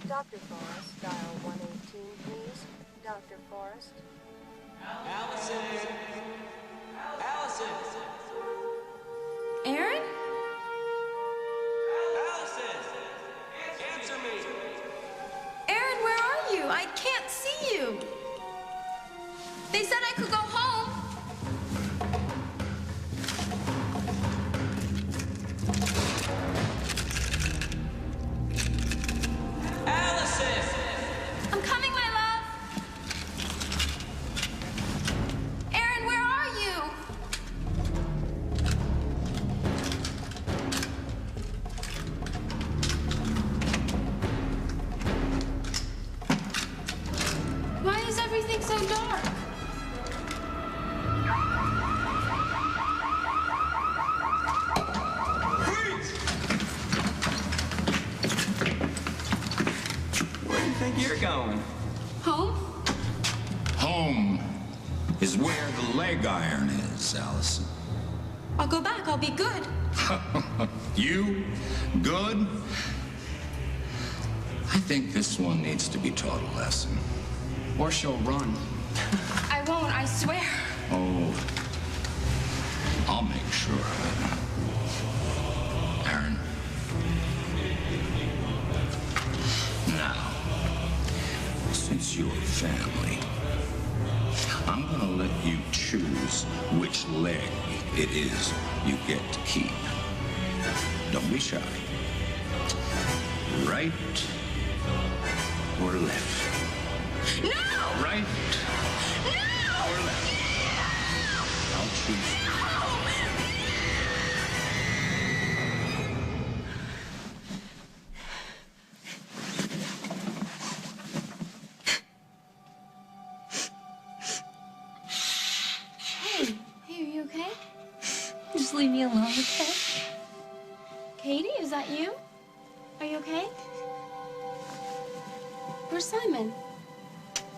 Dr. Forrest, dial 118, please. Dr. Forrest. Allison! Allison! Aaron? Allison! Answer me! Aaron, where are you? I can't see you. They said I could go home. Allison! I'm coming, my love. Aaron, where are you? Why is everything so dark? Where do you think you're going? Home? Home is where the leg iron is, Allison. I'll go back. I'll be good. You? Good? I think this one needs to be taught a lesson. Or she'll run. I won't, I swear. Oh, I'll make sure of it. Aaron. Now, since you're family, I'm gonna let you choose which leg it is you get to keep. Don't be shy. Right or left? No! Right No! or left? I'll choose. Hey, are you okay? Just leave me alone, okay? Katie, is that you? Are you okay? Where's Simon?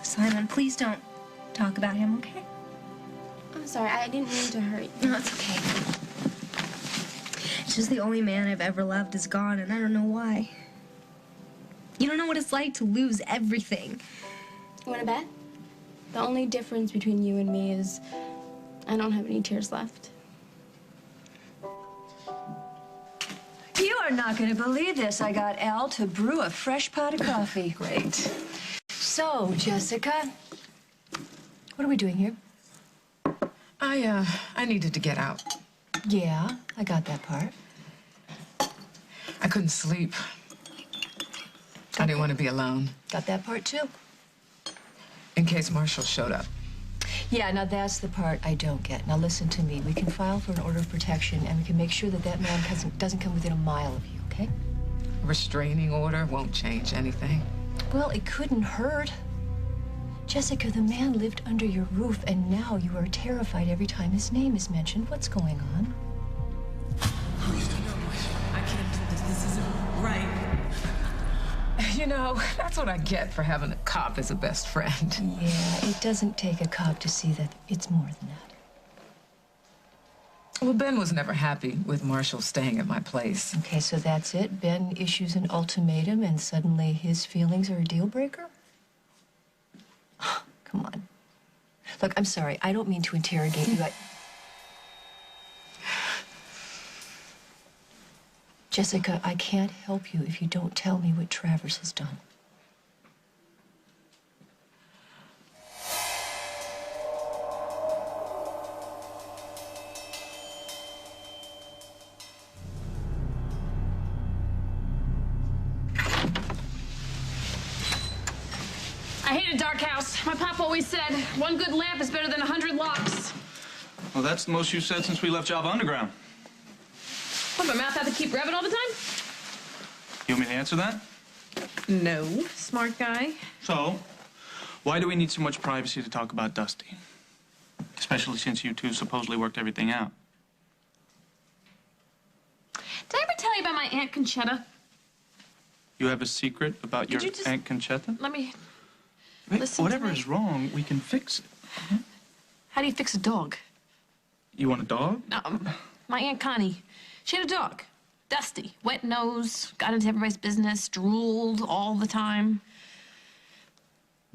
Simon, please don't talk about him, okay? I'm sorry, I didn't mean to hurt you. No, it's okay. It's just the only man I've ever loved is gone, and I don't know why. You don't know what it's like to lose everything. You want to bet? The only difference between you and me is I don't have any tears left. You are not going to believe this. I got Al to brew a fresh pot of coffee. Great. So, Jessica, what are we doing here? I needed to get out. Yeah, I got that part. I couldn't sleep. I didn't want to be alone Got that part, too. in case Marshall showed up. Yeah, now that's the part I don't get. Now listen to me. We can file for an order of protection, and we can make sure that that man doesn't come within a mile of you, okay? A restraining order won't change anything. Well, it couldn't hurt. Jessica, the man lived under your roof, and now you are terrified every time his name is mentioned. What's going on? I can't do this. This isn't right. You know, that's what I get for having a cop as a best friend. Yeah, it doesn't take a cop to see that it's more than that. Well, Ben was never happy with Marshall staying at my place. Okay, so that's it. Ben issues an ultimatum, and suddenly his feelings are a deal breaker? Come on. Look, I'm sorry. I don't mean to interrogate you. Jessica, I can't help you if you don't tell me what Travers has done. I hate a dark house. My pop always said, one good lamp is better than 100 locks. Well, that's the most you've said since we left Java Underground. What, my mouth have to keep revving all the time? You want me to answer that? No, smart guy. So, why do we need so much privacy to talk about Dusty? Especially since you two supposedly worked everything out. Did I ever tell you about my Aunt Conchetta? You have a secret about your Aunt Conchetta? Let me... Wait, listen whatever to me. is wrong, we can fix it. How do you fix a dog? You want a dog? My Aunt Connie. She had a dog. Dusty, wet nose, got into everybody's business, drooled all the time.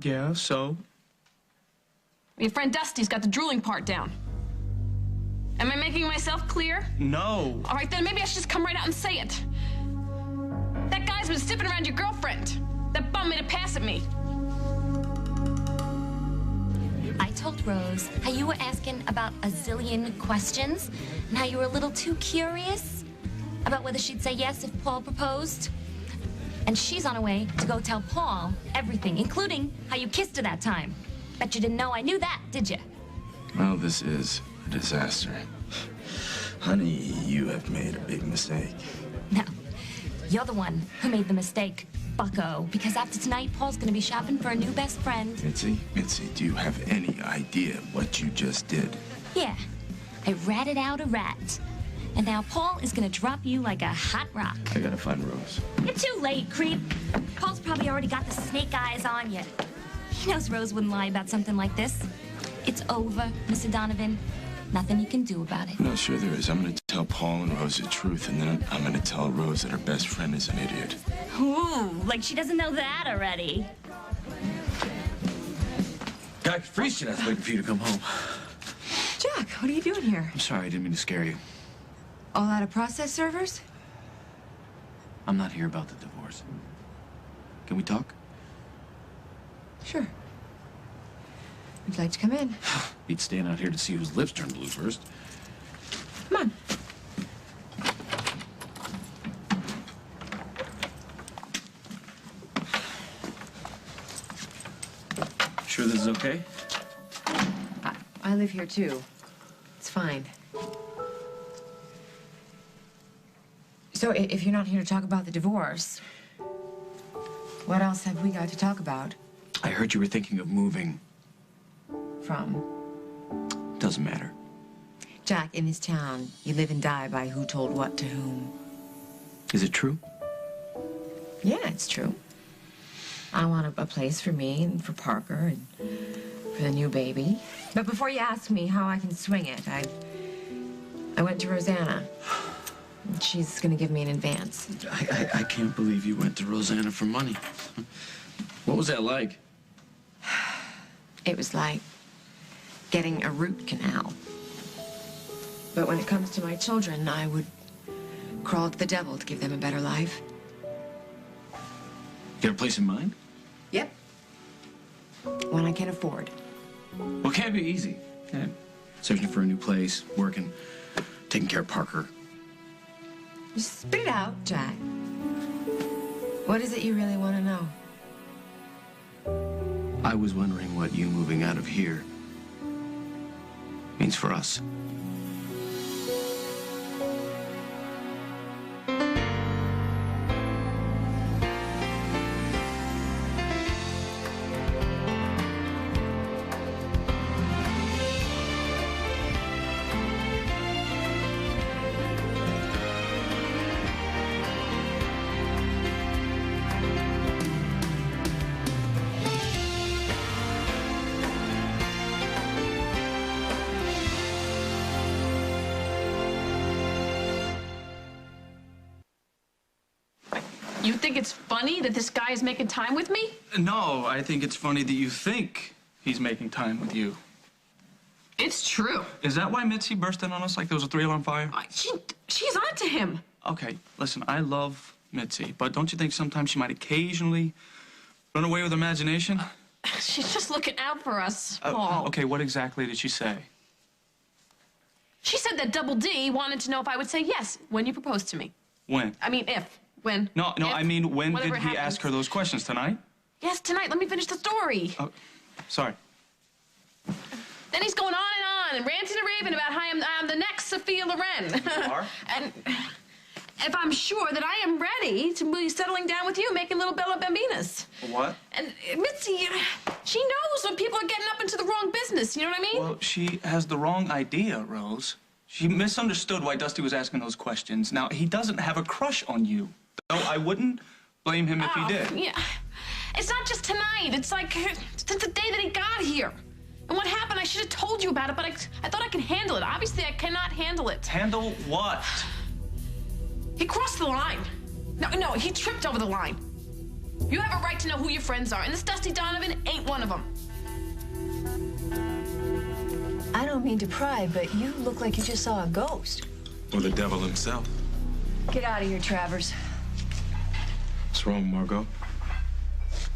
Yeah, so? Your friend Dusty's got the drooling part down. Am I making myself clear? No. All right, then maybe I should just come right out and say it. That guy's been sniffing around your girlfriend. That bum made a pass at me. I told Rose how you were asking about a zillion questions and how you were a little too curious about whether she'd say yes if Paul proposed. And she's on her way to go tell Paul everything, including how you kissed her that time. Bet you didn't know I knew that, did you? Well, this is a disaster. Honey, you have made a big mistake. No, you're the one who made the mistake, bucko. Because after tonight, Paul's gonna be shopping for a new best friend. Mitzi, do you have any idea what you just did? Yeah, I ratted out a rat. And now Paul is gonna drop you like a hot rock. I gotta find Rose. You're too late, creep. Paul's probably already got the snake eyes on you. He knows Rose wouldn't lie about something like this. It's over, Mr. Donovan. Nothing you can do about it. No, sure there is. I'm gonna tell Paul and Rose the truth, and then I'm gonna tell Rose that her best friend is an idiot. Ooh, like she doesn't know that already. Dr. Friesen, I was waiting for you to come home. Jack, what are you doing here? I'm sorry, I didn't mean to scare you. All out of process servers? I'm not here about the divorce. Can we talk? Sure. Would you like to come in? He'd stand out here to see whose lips turn blue first. Come on. Sure this is okay? I live here too. It's fine. So if you're not here to talk about the divorce, what else have we got to talk about? I heard you were thinking of moving. From? Doesn't matter. Jack, in this town, you live and die by who told what to whom. Is it true? Yeah, it's true. I want a place for me and for Parker and for the new baby. But before you ask me how I can swing it, I went to Rosanna. She's gonna give me an advance. I can't believe you went to Rosanna for money. What was that like? It was like getting a root canal. But when it comes to my children, I would crawl to the devil to give them a better life. You got a place in mind? Yep. One I can afford. Well, it can't be easy. Yeah. Searching for a new place, working, taking care of Parker. Just spit it out, Jack. What is it you really want to know? I was wondering what you moving out of here means for us. You think it's funny that this guy is making time with me? No, I think it's funny that you think he's making time with you. It's true. Is that why Mitzi burst in on us like there was a 3-alarm fire? She's onto him. Okay, listen, I love Mitzi, but don't you think sometimes she might occasionally run away with imagination? She's just looking out for us, Paul. Okay, what exactly did she say? She said that Double D wanted to know if I would say yes when you proposed to me. When? I mean, if. When. No, if, I mean, when did he happens. ask her those questions? Tonight? Yes, tonight. Let me finish the story. Oh, sorry. Then he's going on and ranting and raving about how I'm the next Sophia Loren. You are? And if I'm sure that I am ready to be settling down with you, making little Bella Bambinas. What? And Mitzi, she knows when people are getting up into the wrong business. You know what I mean? Well, she has the wrong idea, Rose. She misunderstood why Dusty was asking those questions. Now, he doesn't have a crush on you. Though I wouldn't blame him if he did. Yeah. It's not just tonight. It's like since the day that he got here. And what happened, I should have told you about it, but I thought I could handle it. Obviously, I cannot handle it. Handle what? He crossed the line. No, he tripped over the line. You have a right to know who your friends are, and this Dusty Donovan ain't one of them. I don't mean to pry, but you look like you just saw a ghost. Or the devil himself. Get out of here, Travers. What's wrong, Margot?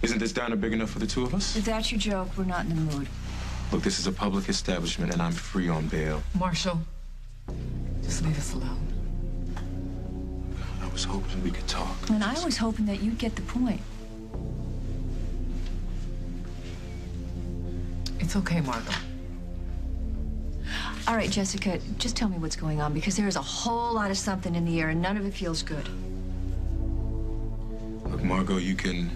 Isn't this diner big enough for the two of us? If that's your joke, we're not in the mood. Look, this is a public establishment, and I'm free on bail. Marshall, just leave us alone. I was hoping we could talk. And I was hoping that you'd get the point. It's okay, Margot. All right, Jessica, just tell me what's going on, because there is a whole lot of something in the air, and none of it feels good. Look, Margot, you can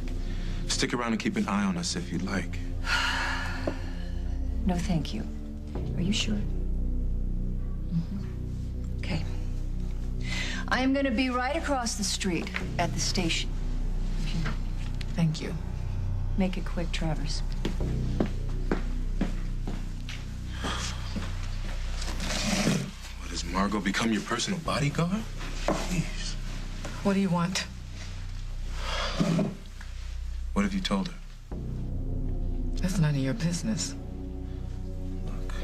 stick around and keep an eye on us if you'd like. No, thank you. Are you sure? Okay. I am going to be right across the street at the station. Thank you. Make it quick, Travers. What, has Margot become your personal bodyguard? Please. What do you want? What have you told her? That's none of your business. Look,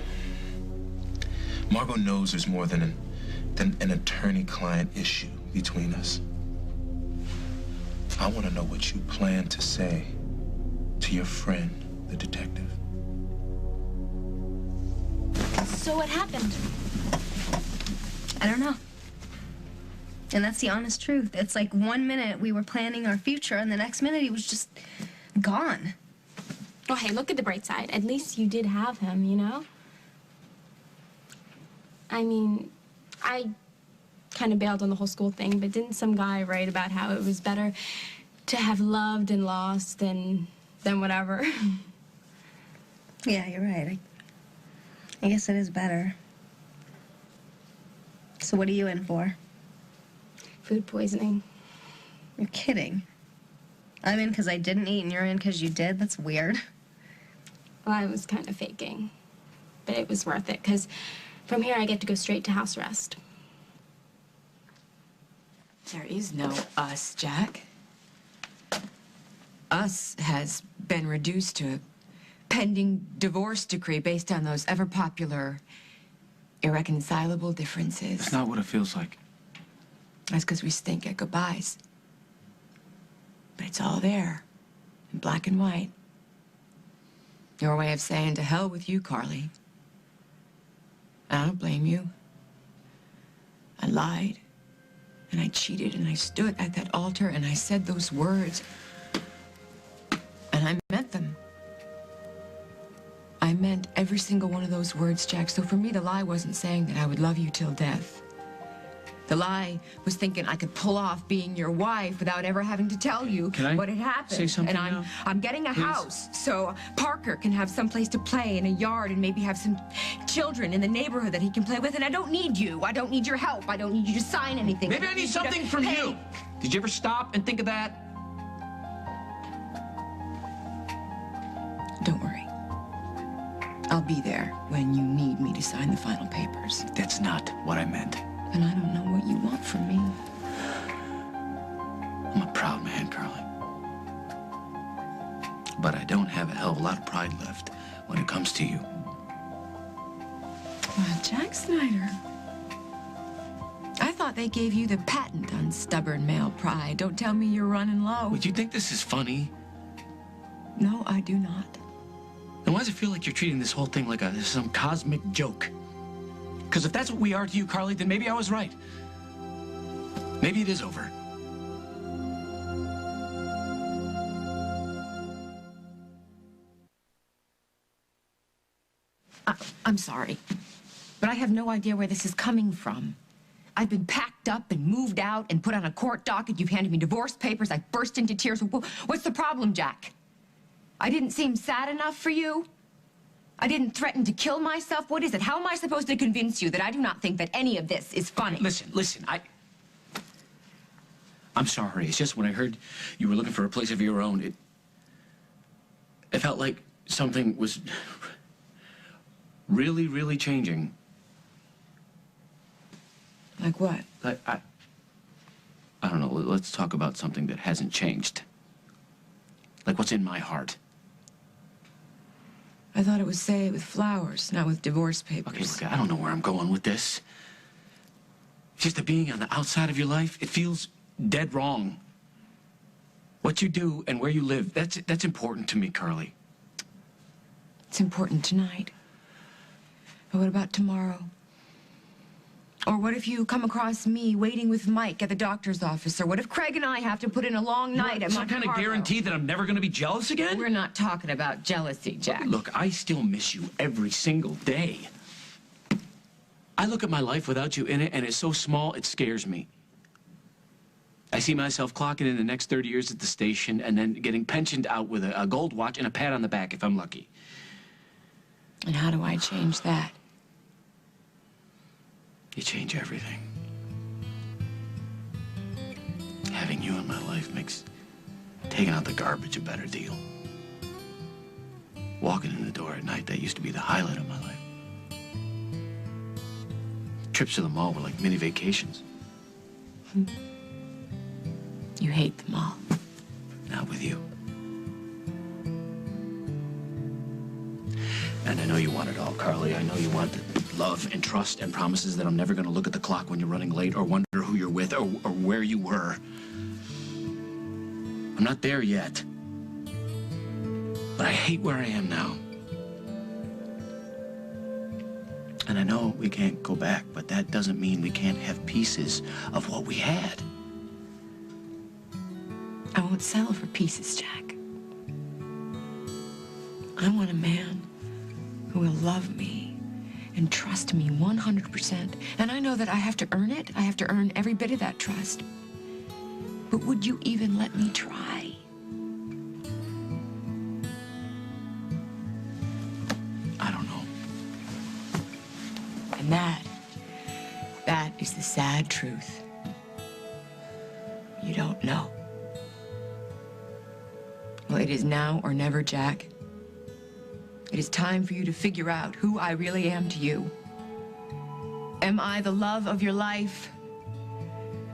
Margot knows there's more than an attorney-client issue between us. I want to know what you plan to say to your friend, the detective. So what happened? I don't know. And that's the honest truth. It's like 1 minute we were planning our future, and the next minute he was just gone. Oh, hey, look at the bright side. At least you did have him, you know? I mean, I kind of bailed on the whole school thing, but didn't some guy write about how it was better to have loved and lost than whatever? Yeah, you're right. I guess it is better. So what are you in for? Food poisoning. You're kidding. I'm in because I didn't eat, and you're in because you did? That's weird. Well, I was kind of faking. But it was worth it, because from here I get to go straight to house arrest. There is no us, Jack. Us has been reduced to a pending divorce decree based on those ever-popular, irreconcilable differences. It's not what it feels like. That's because we stink at goodbyes. But it's all there, in black and white. Your way of saying to hell with you, Carly. I don't blame you. I lied, and I cheated, and I stood at that altar, and I said those words. And I meant them. I meant every single one of those words, Jack. So for me, the lie wasn't saying that I would love you till death. The lie was thinking I could pull off being your wife without ever having to tell you what had happened. Say something and now? I'm getting a house so Parker can have some place to play in a yard and maybe have some children in the neighborhood that he can play with. And I don't need you. I don't need your help. I don't need you to sign anything. Maybe I need something from you. Did you ever stop and think of that? Don't worry. I'll be there when you need me to sign the final papers. That's not what I meant. And I don't know what you want from me. I'm a proud man, Carly. But I don't have a hell of a lot of pride left when it comes to you. Well, Jack Snyder. I thought they gave you the patent on stubborn male pride. Don't tell me you're running low. Would you think this is funny? No, I do not. Then why does it feel like you're treating this whole thing like some cosmic joke? Because if that's what we are to you, Carly, then maybe I was right. Maybe it is over. I'm sorry, but I have no idea where this is coming from. I've been packed up and moved out and put on a court docket. You've handed me divorce papers. I burst into tears. What's the problem, Jack? I didn't seem sad enough for you? I didn't threaten to kill myself? What is it? How am I supposed to convince you that I do not think that any of this is funny? Listen, I'm sorry. It's just when I heard you were looking for a place of your own, it felt like something was really, really changing. Like what? I don't know, let's talk about something that hasn't changed. Like what's in my heart. I thought it was say it with flowers, not with divorce papers. Okay, look, I don't know where I'm going with this. Just the being on the outside of your life, it feels dead wrong. What you do and where you live, that's important to me, Carly. It's important tonight. But what about tomorrow? Or what if you come across me waiting with Mike at the doctor's office? Or what if Craig and I have to put in a long night at Some kind of guarantee that I'm never going to be jealous again? We're not talking about jealousy, Jack. Look, I still miss you every single day. I look at my life without you in it, and it's so small, it scares me. I see myself clocking in the next 30 years at the station and then getting pensioned out with a gold watch and a pat on the back if I'm lucky. And how do I change that? You change everything. Having you in my life makes taking out the garbage a better deal. Walking in the door at night, that used to be the highlight of my life. Trips to the mall were like mini vacations. You hate them all. Not with you. And I know you want it all, Carly. I know you want the love and trust and promises that I'm never going to look at the clock when you're running late or wonder who you're with or where you were. I'm not there yet. But I hate where I am now. And I know we can't go back, but that doesn't mean we can't have pieces of what we had. I won't settle for pieces, Jack. I want a man who will love me and trust me 100%. And I know that I have to earn it. I have to earn every bit of that trust. But would you even let me try? I don't know. And that is the sad truth. You don't know. Well, it is now or never, Jack. It is time for you to figure out who I really am to you. Am I the love of your life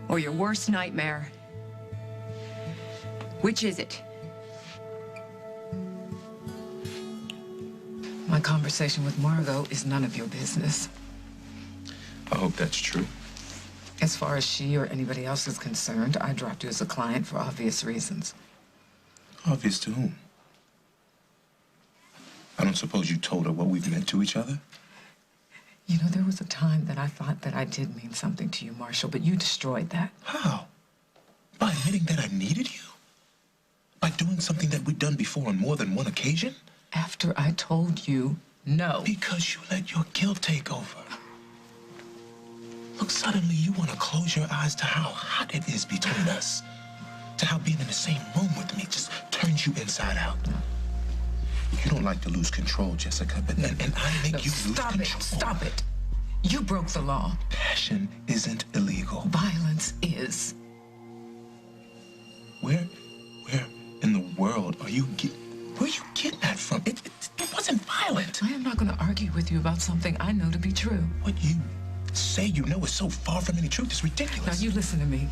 or your worst nightmare? Which is it? My conversation with Margot is none of your business. I hope that's true. As far as she or anybody else is concerned, I dropped you as a client for obvious reasons. Obvious to whom? I don't suppose you told her what we've meant to each other? You know, there was a time that I thought that I did mean something to you, Marshall, but you destroyed that. How? By admitting that I needed you? By doing something that we'd done before on more than one occasion? After I told you no. Because you let your guilt take over. Look, suddenly you want to close your eyes to how hot it is between us. To how being in the same room with me just turns you inside out. You don't like to lose control, Jessica, but and I make you lose control. Stop it. You broke the law. Passion isn't illegal. Violence is. Where in the world are you where are you getting that from? It wasn't violent. I am not going to argue with you about something I know to be true. What you say you know is so far from any truth. It's ridiculous. Now, you listen to me.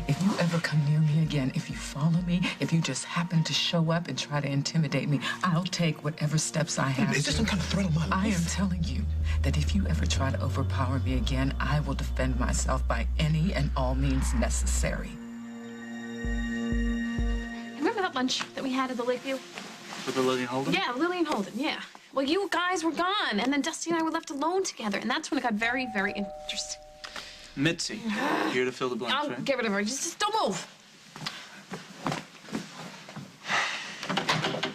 If you ever come near me again, if you follow me, if you just happen to show up and try to intimidate me, I'll take whatever steps I have to. Is this some kind of threat on my life? I am telling you that if you ever try to overpower me again, I will defend myself by any and all means necessary. Remember that lunch that we had at the Lakeview? With the Lillian Holden? Yeah, Lillian Holden, yeah. Well, you guys were gone, and then Dusty and I were left alone together, and that's when it got very, very interesting. Mitzi, here to fill the blanks, I'll right? get rid of her. Just don't move.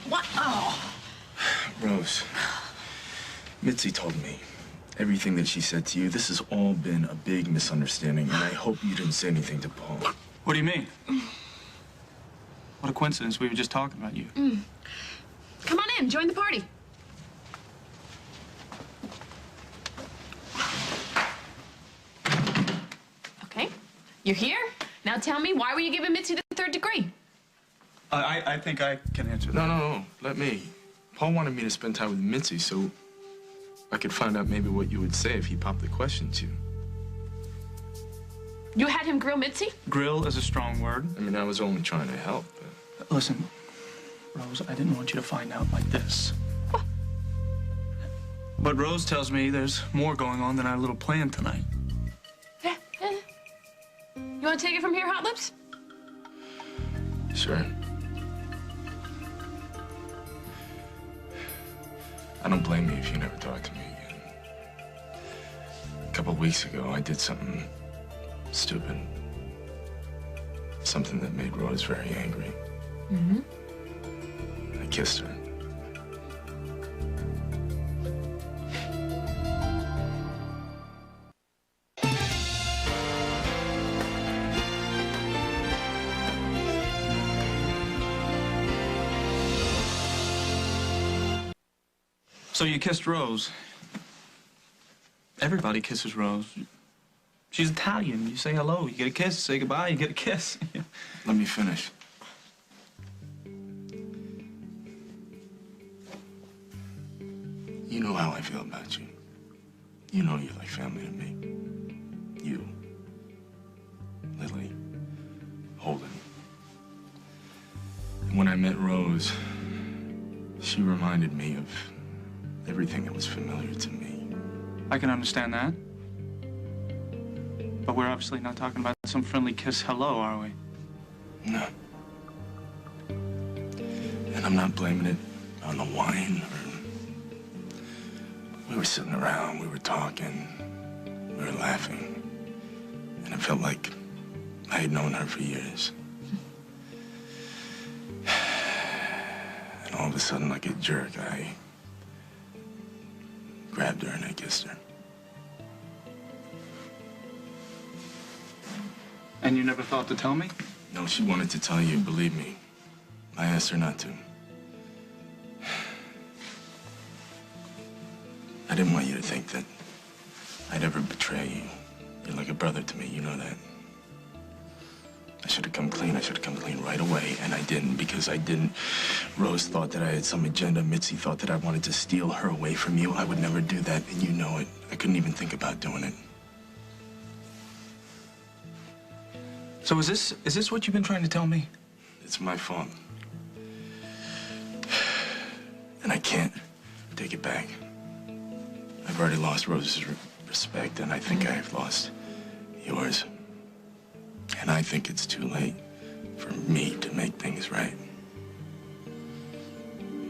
What? Oh. Rose, Mitzi told me everything that she said to you. This has all been a big misunderstanding, and I hope you didn't say anything to Paul. What do you mean? What a coincidence. We were just talking about you. Come on in. Join the party. Okay. You're here. Now tell me, why were you giving Mitzi the 3rd degree? I think I can answer that. No. Let me. Paul wanted me to spend time with Mitzi so I could find out maybe what you would say if he popped the question to you. You had him grill Mitzi? Grill is a strong word. I mean, I was only trying to help. Listen, Rose, I didn't want you to find out like this. What? But Rose tells me there's more going on than our little plan tonight. Yeah. You want to take it from here, Hot Lips? Sure. I don't blame you if you never talk to me again. A couple weeks ago, I did something stupid. Something that made Rose very angry. Mm-hmm. I kissed her. So you kissed Rose. Everybody kisses Rose. She's Italian. You say hello, you get a kiss. Say goodbye, you get a kiss. Let me finish. You know how I feel about you. You know you're like family to me. You, Lily, Holden. And when I met Rose, she reminded me of everything that was familiar to me. I can understand that. But we're obviously not talking about some friendly kiss hello, are we? No. And I'm not blaming it on the wine. We were sitting around, we were talking, we were laughing. And it felt like I had known her for years. And all of a sudden, like a jerk, I grabbed her and I kissed her. And you never thought to tell me? No, she wanted to tell you, believe me. I asked her not to. I didn't want you to think that I'd ever betray you. You're like a brother to me, you know that. I should have come clean. I should have come clean right away, and I didn't because I didn't. Rose thought that I had some agenda. Mitzi thought that I wanted to steal her away from you. I would never do that, and you know it. I couldn't even think about doing it. So is this what you've been trying to tell me? It's my fault. And I can't take it back. I've already lost Rose's respect, and I think I've lost yours. And I think it's too late for me to make things right.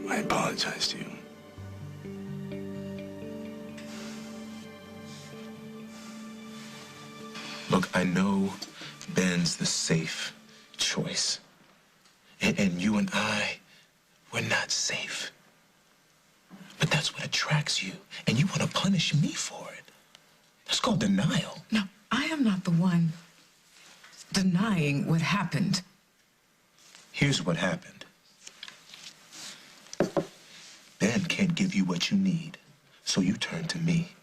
I apologize to you. Look, I know Ben's the safe choice. And you and I, we're not safe. But that's what attracts you. And you want to punish me for it. That's called denial. No, I am not the one denying what happened. Here's what happened. Ben can't give you what you need, so you turn to me.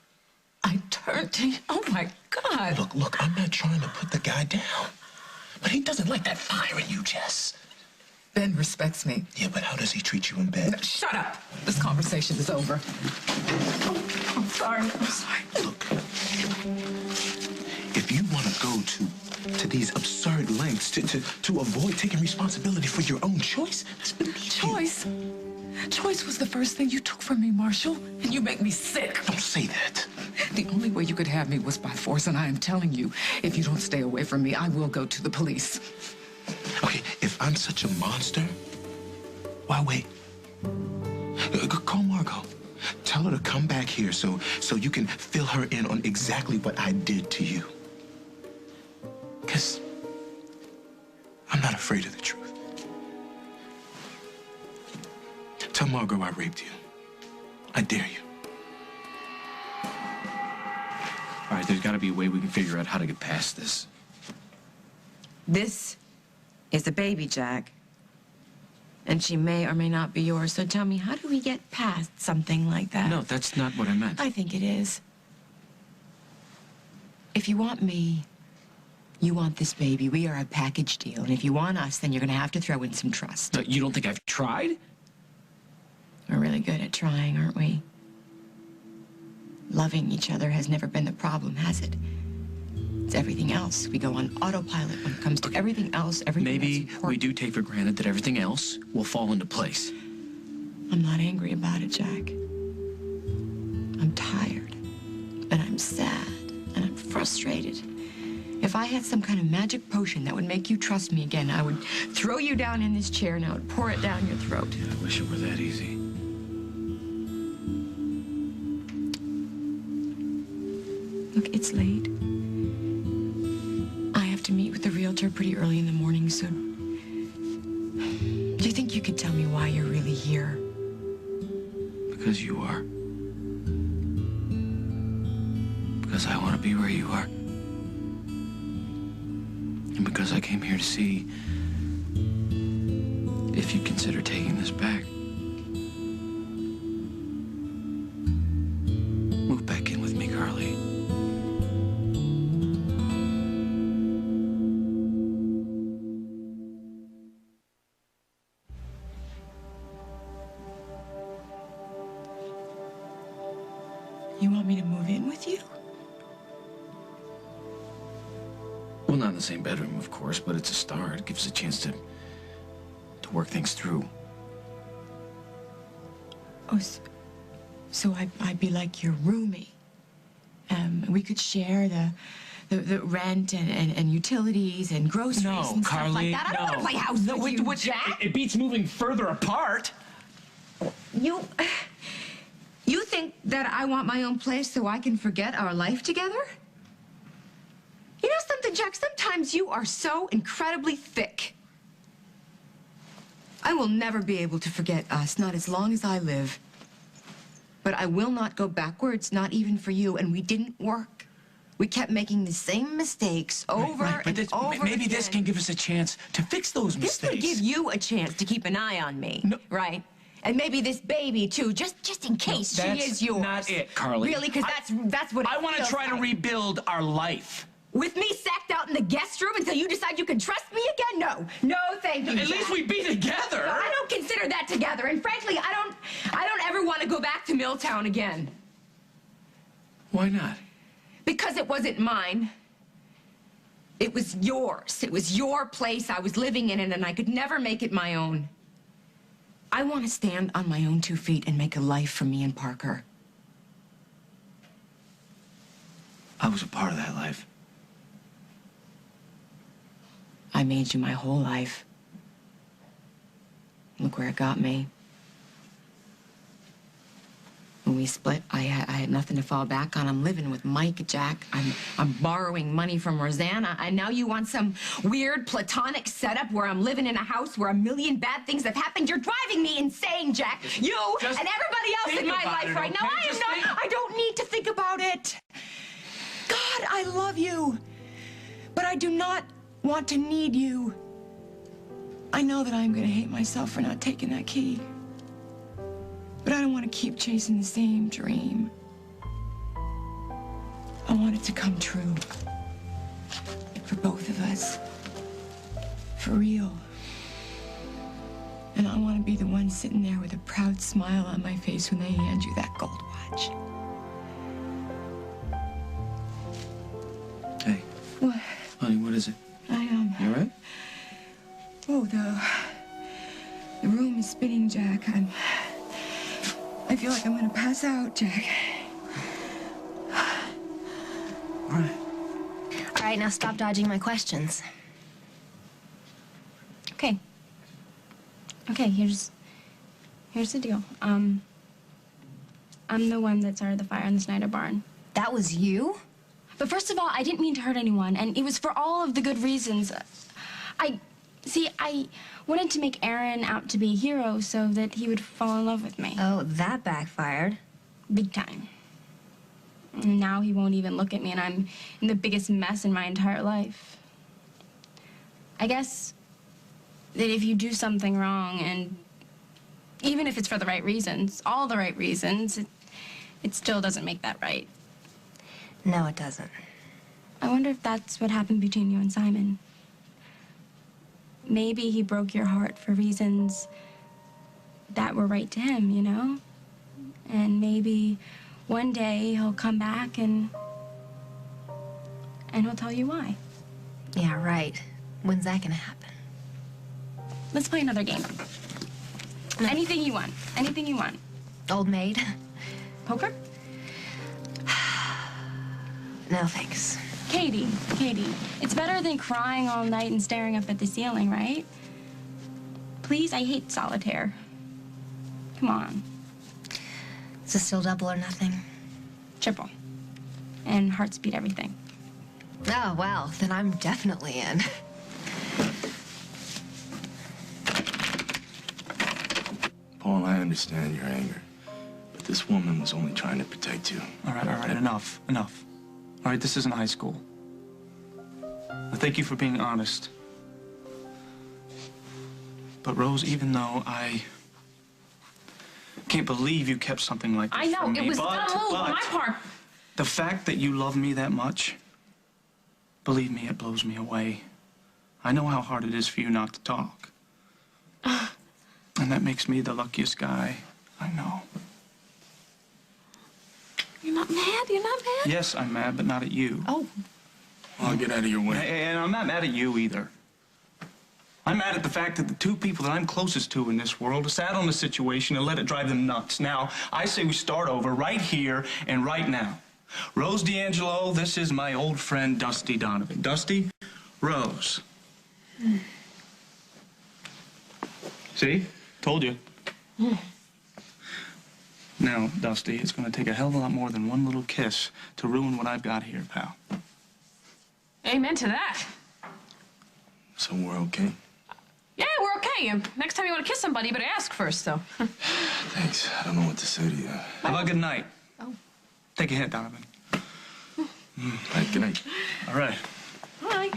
I turned to you? Oh, my God. Look, I'm not trying to put the guy down. But he doesn't like that fire in you, Jess. Ben respects me. Yeah, but how does he treat you in bed? No, shut up. This conversation is over. Oh, I'm sorry. I'm sorry. Look, if you want to go to these absurd lengths to avoid taking responsibility for your own choice, that's beneath you. Choice? Choice was the first thing you took from me, Marshall, and you make me sick. Don't say that. The only way you could have me was by force, and I am telling you, if you don't stay away from me, I will go to the police. Okay, if I'm such a monster, why wait? Call Margot. Tell her to come back here so you can fill her in on exactly what I did to you. Because I'm not afraid of the truth. Tell Margot I raped you. I dare you. All right, there's got to be a way we can figure out how to get past this. This is a baby, Jack. And she may or may not be yours. So tell me, how do we get past something like that? No, that's not what I meant. I think it is. If you want me, you want this baby. We are a package deal. And if you want us, then you're going to have to throw in some trust. You don't think I've tried? We're really good at trying, aren't we? Loving each other has never been the problem, has it? It's everything else. We go on autopilot when it comes to everything else, everything Maybe that's important. we do take for granted that everything else will fall into place. I'm not angry about it, Jack. I'm tired, and I'm sad, and I'm frustrated. If I had some kind of magic potion that would make you trust me again, I would throw you down in this chair and I would pour it down your throat. Yeah, I wish it were that easy. Look, it's late. I have to meet with the realtor pretty early in the morning, so... Do you think you could tell me why you're really here? Because you are. Because I want to be where you are. And because I came here to see if you'd consider taking this back. Move back in with me, Carly. You want me to move in with you? Well, not in the same bedroom, of course, but it's a start. It gives us a chance to work things through. Oh, so I'd be like your roomie. We could share the rent and utilities and groceries and stuff like that. I don't want to play house with you, Jack. It beats moving further apart. You think that I want my own place so I can forget our life together? You know something, Jack? Sometimes you are so incredibly thick. I will never be able to forget us, not as long as I live. But I will not go backwards, not even for you, and we didn't work. We kept making the same mistakes over and over again. Maybe this can give us a chance to fix those mistakes. This would give you a chance to keep an eye on me, right? And maybe this baby, too, just in case she is yours. That's not it, Carly. Really? Because that's what it I want to try to rebuild our life. With me sacked out in the guest room until you decide you can trust me again? No. No, thank you, At least we'd be together. No, I don't consider that together. And frankly, I don't ever want to go back to Milltown again. Why not? Because it wasn't mine. It was yours. It was your place. I was living in it, and I could never make it my own. I want to stand on my own 2 feet and make a life for me and Parker. I was a part of that life. I made you my whole life. Look where it got me. When we split, I had nothing to fall back on. I'm living with Mike, Jack. I'm borrowing money from Rosanna. And now you want some weird platonic setup where I'm living in a house where a million bad things have happened. You're driving me insane, Jack. You and everybody else in my life right now. I don't need to think about it. God, I love you. But I do not want to need you. I know that I'm going to hate myself for not taking that key. But I don't want to keep chasing the same dream. I want it to come true. For both of us. For real. And I want to be the one sitting there with a proud smile on my face when they hand you that gold watch. Hey. What? Honey, what is it? You all right? Oh, the room is spinning, Jack. I feel like I'm gonna pass out, Jack. All right. All right, now stop dodging my questions. Okay. Okay, here's the deal. I'm the one that started the fire in the Snyder barn. That was you? But first of all, I didn't mean to hurt anyone, and it was for all of the good reasons. I wanted to make Aaron out to be a hero so that he would fall in love with me. Oh, that backfired. Big time. And now he won't even look at me, and I'm in the biggest mess in my entire life. I guess that if you do something wrong, and even if it's for the right reasons, all the right reasons, it still doesn't make that right. No, it doesn't. I wonder if that's what happened between you and Simon. Maybe he broke your heart for reasons that were right to him, you know? And maybe one day he'll come back and and he'll tell you why. Yeah, right. When's that gonna happen? Let's play another game. Anything you want. Anything you want. Old maid? Poker? No, thanks. Katie, it's better than crying all night and staring up at the ceiling, right? Please, I hate solitaire. Come on. Is it still double or nothing? Triple. And heart speed everything. Oh, well, then I'm definitely in. Paul, I understand your anger, but this woman was only trying to protect you. All right, enough. All right, this isn't high school. Thank you for being honest. But Rose, even though I can't believe you kept something like this I know, from me, it was a dumb move on my part. The fact that you love me that much, believe me, it blows me away. I know how hard it is for you not to talk. And that makes me the luckiest guy I know. You're not mad? You're not mad? Yes, I'm mad, but not at you. Oh. I'll get out of your way. And I'm not mad at you either. I'm mad at the fact that the two people that I'm closest to in this world sat on the situation and let it drive them nuts. Now, I say we start over right here and right now. Rose D'Angelo, this is my old friend Dusty Donovan. Dusty, Rose. See? Told you. Now, Dusty, it's going to take a hell of a lot more than one little kiss to ruin what I've got here, pal. Amen to that. So we're okay? Yeah, we're okay. Next time you want to kiss somebody, you better ask first, though. Thanks. I don't know what to say to you. Have a good night. Oh. Take a hit, Donovan. Good night. All right. All right.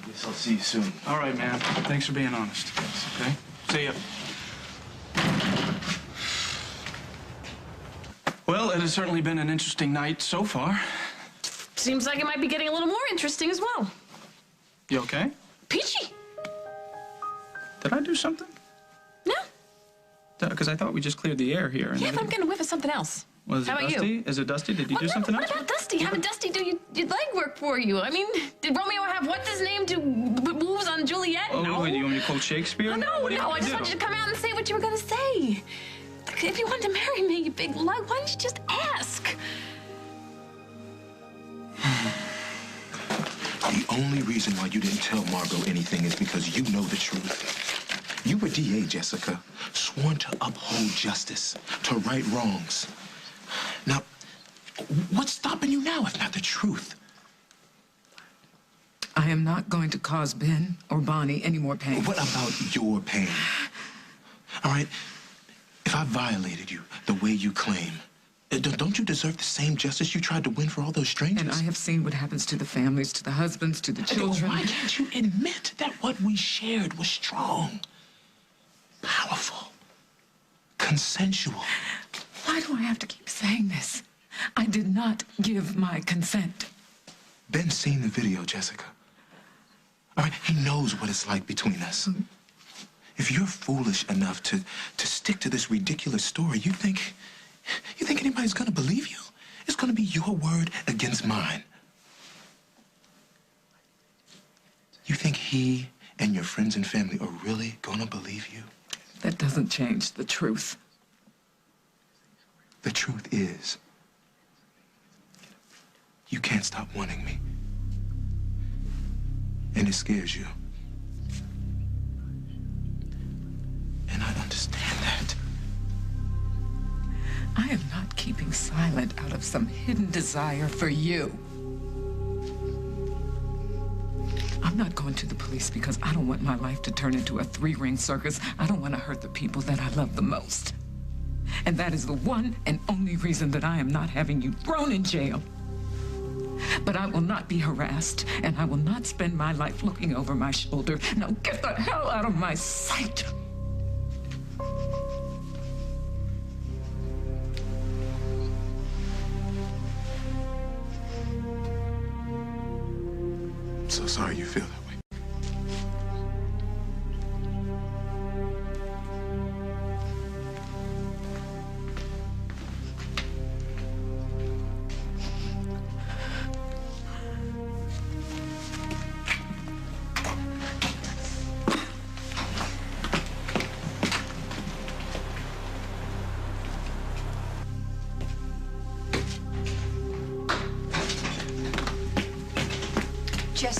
Guess I'll see you soon. All right, man. Thanks for being honest. Okay? See ya. Well, it has certainly been an interesting night so far. Seems like it might be getting a little more interesting as well. You okay? Peachy. Did I do something? No. Because I thought we just cleared the air here. And Yeah, but I'm getting a whiff of something else. Was it How about Dusty? you? Is it Dusty? Did you do something else? What about Dusty? Having Dusty do your leg work for you? I mean, did Romeo have what's his name do moves on Juliet? Oh, no. wait, you want me to quote Shakespeare? Oh, no, What do you no. I want me just to want do? you to come out and say what you were going to say. If you wanted to marry me, you big lug, why don't you just ask? The only reason why you didn't tell Margot anything is because you know the truth. You were DA, Jessica, sworn to uphold justice, to right wrongs. Now, what's stopping you now if not the truth? I am not going to cause Ben or Bonnie any more pain. What about your pain? All right, if I violated you the way you claim, don't you deserve the same justice you tried to win for all those strangers? And I have seen what happens to the families, to the husbands, to the children. Why can't you admit that what we shared was strong, powerful, consensual? Why do I have to keep saying this? I did not give my consent. Ben's seen the video, Jessica. All right, he knows what it's like between us. If you're foolish enough to stick to this ridiculous story, you think anybody's gonna believe you? It's gonna be your word against mine. You think he and your friends and family are really gonna believe you? That doesn't change the truth. The truth is, you can't stop wanting me. And it scares you. And I understand that. I am not keeping silent out of some hidden desire for you. I'm not going to the police because I don't want my life to turn into a three-ring circus. I don't want to hurt the people that I love the most. And that is the one and only reason that I am not having you thrown in jail. But I will not be harassed, and I will not spend my life looking over my shoulder. Now get the hell out of my sight! I'm so sorry you feel that way.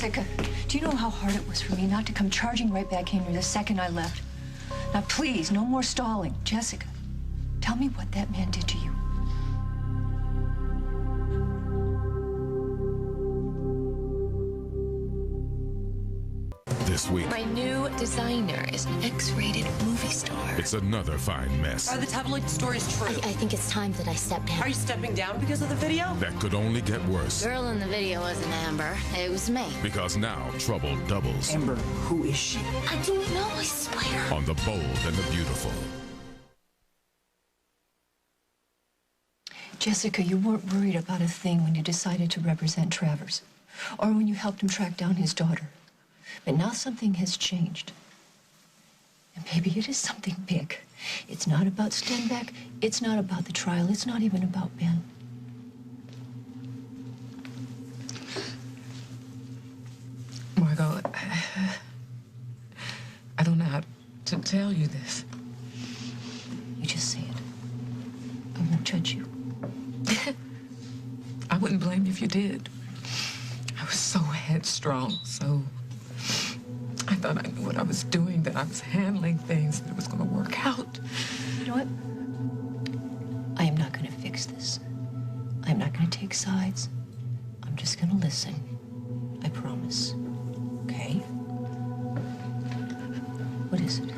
Jessica, do you know how hard it was for me not to come charging right back in here the second I left? Now, please, no more stalling. Jessica, tell me what that man did to you. This week, My new designer is an X-rated movie star. it's another fine mess Are the tabloid stories true? I think it's time that I step down. Are you stepping down because of the video? that could only get worse. Girl in the video wasn't Amber. It was me. Because now trouble doubles Amber, who is she? I don't know, I swear. on the bold and the beautiful. Jessica, you weren't worried about a thing when you decided to represent Travers, or when you helped him track down his daughter. But now something has changed. And baby, it is something big. It's not about Stenbeck. It's not about the trial. It's not even about Ben. Margot, I don't know how to tell you this. You just say it. I won't judge you. I wouldn't blame you if you did. I was so headstrong, so... I thought I knew what I was doing, that I was handling things, that it was going to work out. You know what? I am not going to fix this. I'm not going to take sides. I'm just going to listen. I promise. Okay? What is it?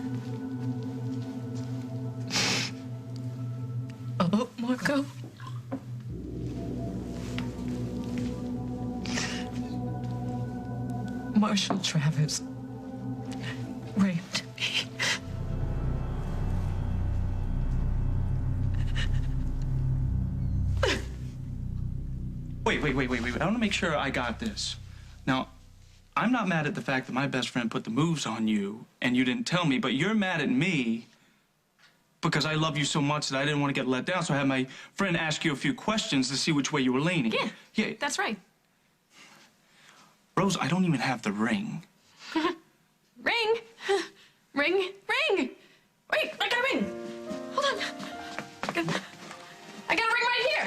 Oh, Marco. Marshall Travers raped me. Wait. I want to make sure I got this. Now, I'm not mad at the fact that my best friend put the moves on you and you didn't tell me, but you're mad at me because I love you so much that I didn't want to get let down, so I had my friend ask you a few questions to see which way you were leaning. Yeah, that's right. Rose, I don't even have the ring. Ring? Ring? Wait, I got a ring. Hold on. I got a ring right here.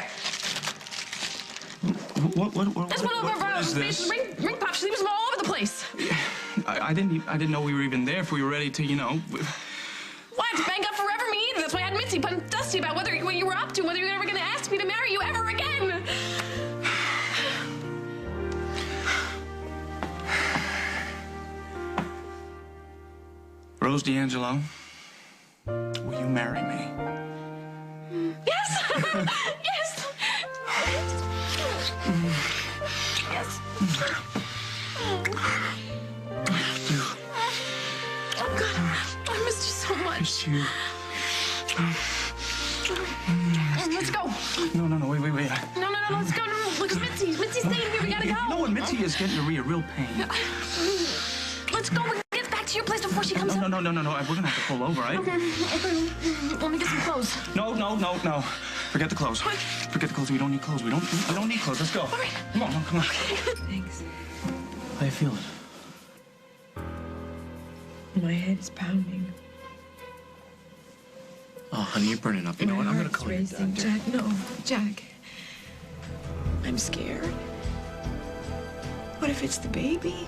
What is this? Ring pop. She leaves them all over the place. I didn't know we were even there if we were ready to, you know. What? Bang up forever me either. That's why I had Mitzi putting Dusty about what you were up to, whether you were ever going to ask me to marry you ever again. Rose D'Angelo, will you marry me? Yes! Yes! Yes. Oh, God. I missed you so much. Missed you. Let's go. No, wait. No, let's go. No. Look, Mitzi's staying here. We gotta go. You know what? Mitzi is getting to be a real pain. Let's go. We get back to your place before she comes up. No. We're gonna have to pull over, right? Okay. Let me get some clothes. No. Forget the clothes. What? Forget the clothes. We don't need clothes. We don't need clothes. Let's go. All right. Come on. Thanks. How you feeling? My head is pounding. Oh, honey, you're burning up. You know what? I'm gonna call your racing. doctor. Jack, no. Jack. I'm scared. What if it's the baby?